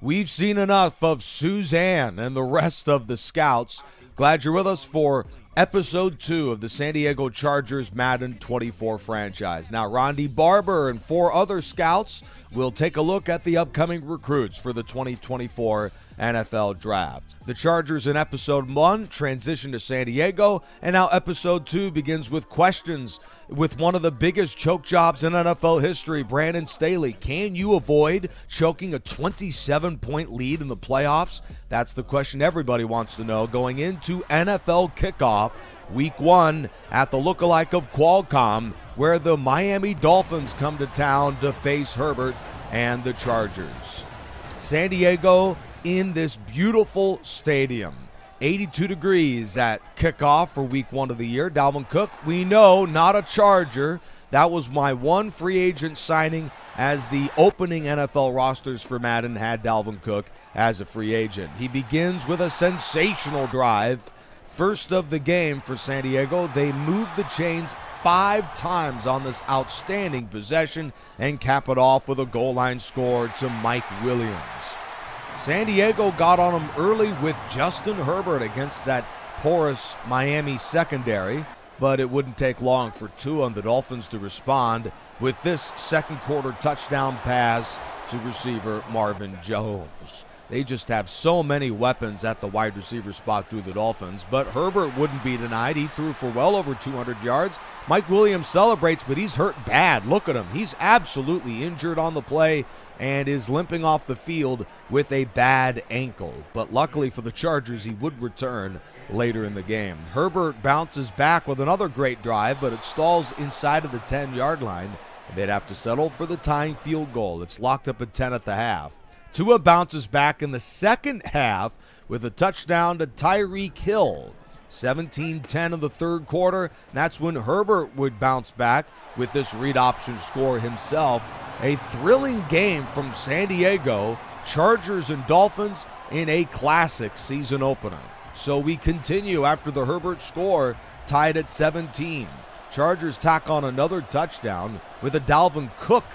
We've seen enough of Suzanne and the rest of the scouts. Glad you're with us for Episode 2 of the San Diego Chargers Madden 24 franchise. Now, Rondy Barber and 4 other scouts will take a look at the upcoming recruits for the 2024 NFL Draft. The Chargers in Episode 1 transition to San Diego, and now Episode 2 begins with questions with one of the biggest choke jobs in NFL history, Brandon Staley. Can you avoid choking a 27-point lead in the playoffs? That's the question everybody wants to know going into NFL kickoff Week 1 at the lookalike of Qualcomm, where the Miami Dolphins come to town to face Herbert and the Chargers. San Diego in this beautiful stadium. 82 degrees at kickoff for Week 1 of the year. Dalvin Cook, we know, not a Charger. That was my one free agent signing, as the opening NFL rosters for Madden had Dalvin Cook as a free agent. He begins with a sensational drive. First of the game for San Diego. They moved the chains 5 times on this outstanding possession and cap it off with a goal line score to Mike Williams. San Diego got on him early with Justin Herbert against that porous Miami secondary, but it wouldn't take long for Tua and the Dolphins to respond with this second quarter touchdown pass to receiver Marvin Jones. They just have so many weapons at the wide receiver spot through the Dolphins, but Herbert wouldn't be denied. He threw for well over 200 yards. Mike Williams celebrates, but he's hurt bad. Look at him. He's absolutely injured on the play and is limping off the field with a bad ankle. But luckily for the Chargers, he would return later in the game. Herbert bounces back with another great drive, but it stalls inside of the 10-yard line. They'd have to settle for the tying field goal. It's locked up at 10 at the half. Tua bounces back in the second half with a touchdown to Tyreek Hill. 17-10 in the third quarter. That's when Herbert would bounce back with this read option score himself. A thrilling game from San Diego, Chargers and Dolphins in a classic season opener. So we continue after the Herbert score, tied at 17. Chargers tack on another touchdown with a Dalvin Cook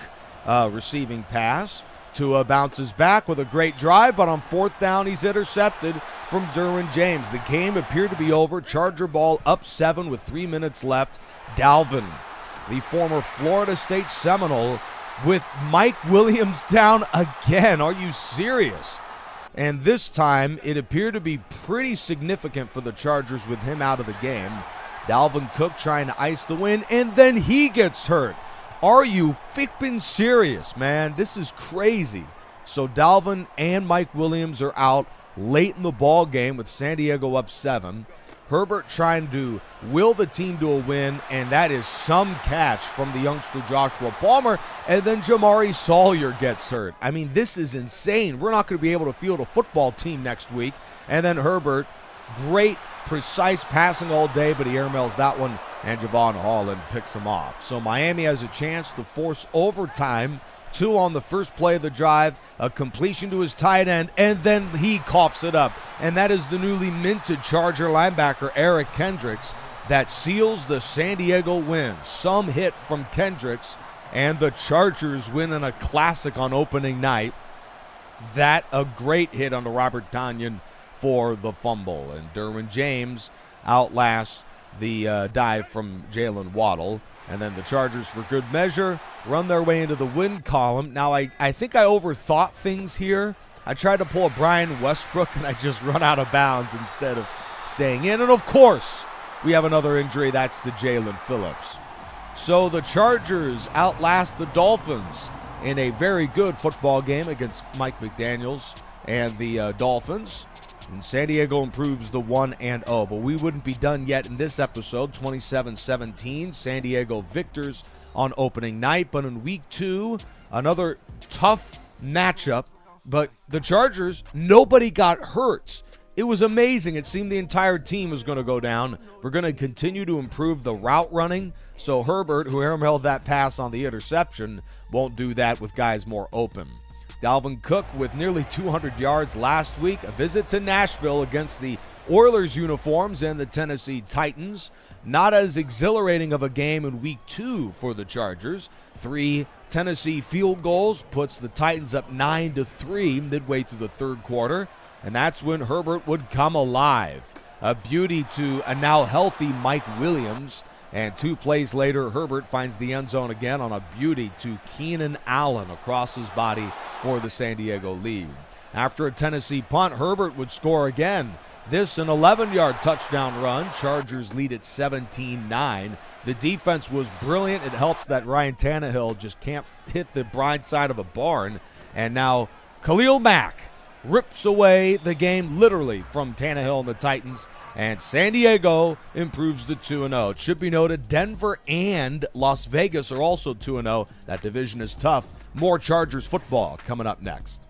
receiving pass. Tua bounces back with a great drive, but on fourth down, he's intercepted from Derwin James. The game appeared to be over. Charger ball up 7 with 3 minutes left. Dalvin, the former Florida State Seminole, with Mike Williams down again. Are you serious? And this time, it appeared to be pretty significant for the Chargers with him out of the game. Dalvin Cook trying to ice the win, and then he gets hurt. Are you flipping serious, man? This is crazy. So Dalvin and Mike Williams are out late in the ball game with San Diego up 7. Herbert trying to will the team to a win, and that is some catch from the youngster Joshua Palmer, and then Jamari Sawyer gets hurt. I mean, this is insane. We're not going to be able to field a football team next week. And then Herbert, great, precise passing all day, but he airmails that one, and Javon Holland picks him off. So Miami has a chance to force overtime. 2 on the first play of the drive, a completion to his tight end, and then he coughs it up. And that is the newly minted Charger linebacker, Eric Kendricks, that seals the San Diego win. Some hit from Kendricks, and the Chargers win in a classic on opening night. That a great hit on the Robert Tonyan for the fumble. And Derwin James outlasts the dive from Jalen Waddle. And then the Chargers, for good measure, run their way into the win column. Now, I think I overthought things here. I tried to pull a Brian Westbrook, and I just run out of bounds instead of staying in. And, of course, we have another injury. That's to Jalen Phillips. So the Chargers outlast the Dolphins in a very good football game against Mike McDaniels and the Dolphins. And San Diego improves the 1-0, but we wouldn't be done yet in this episode. 27-17, San Diego victors on opening night, but in week 2, another tough matchup. But the Chargers, nobody got hurt. It was amazing. It seemed the entire team was going to go down. We're going to continue to improve the route running, so Herbert, who airmailed that pass on the interception, won't do that with guys more open. Dalvin Cook with nearly 200 yards last week. A visit to Nashville against the Oilers uniforms and the Tennessee Titans. Not as exhilarating of a game in week 2 for the Chargers. 3 Tennessee field goals puts the Titans up 9-3 midway through the third quarter. And that's when Herbert would come alive. A beauty to a now healthy Mike Williams. And 2 plays later, Herbert finds the end zone again on a beauty to Keenan Allen across his body for the San Diego lead. After a Tennessee punt, Herbert would score again. This an 11-yard touchdown run. Chargers lead at 17-9. The defense was brilliant. It helps that Ryan Tannehill just can't hit the blind side of a barn. And now Khalil Mack rips away the game literally from Tannehill and the Titans, and San Diego improves to 2-0. It should be noted Denver and Las Vegas are also 2-0. That division is tough. More Chargers football coming up next.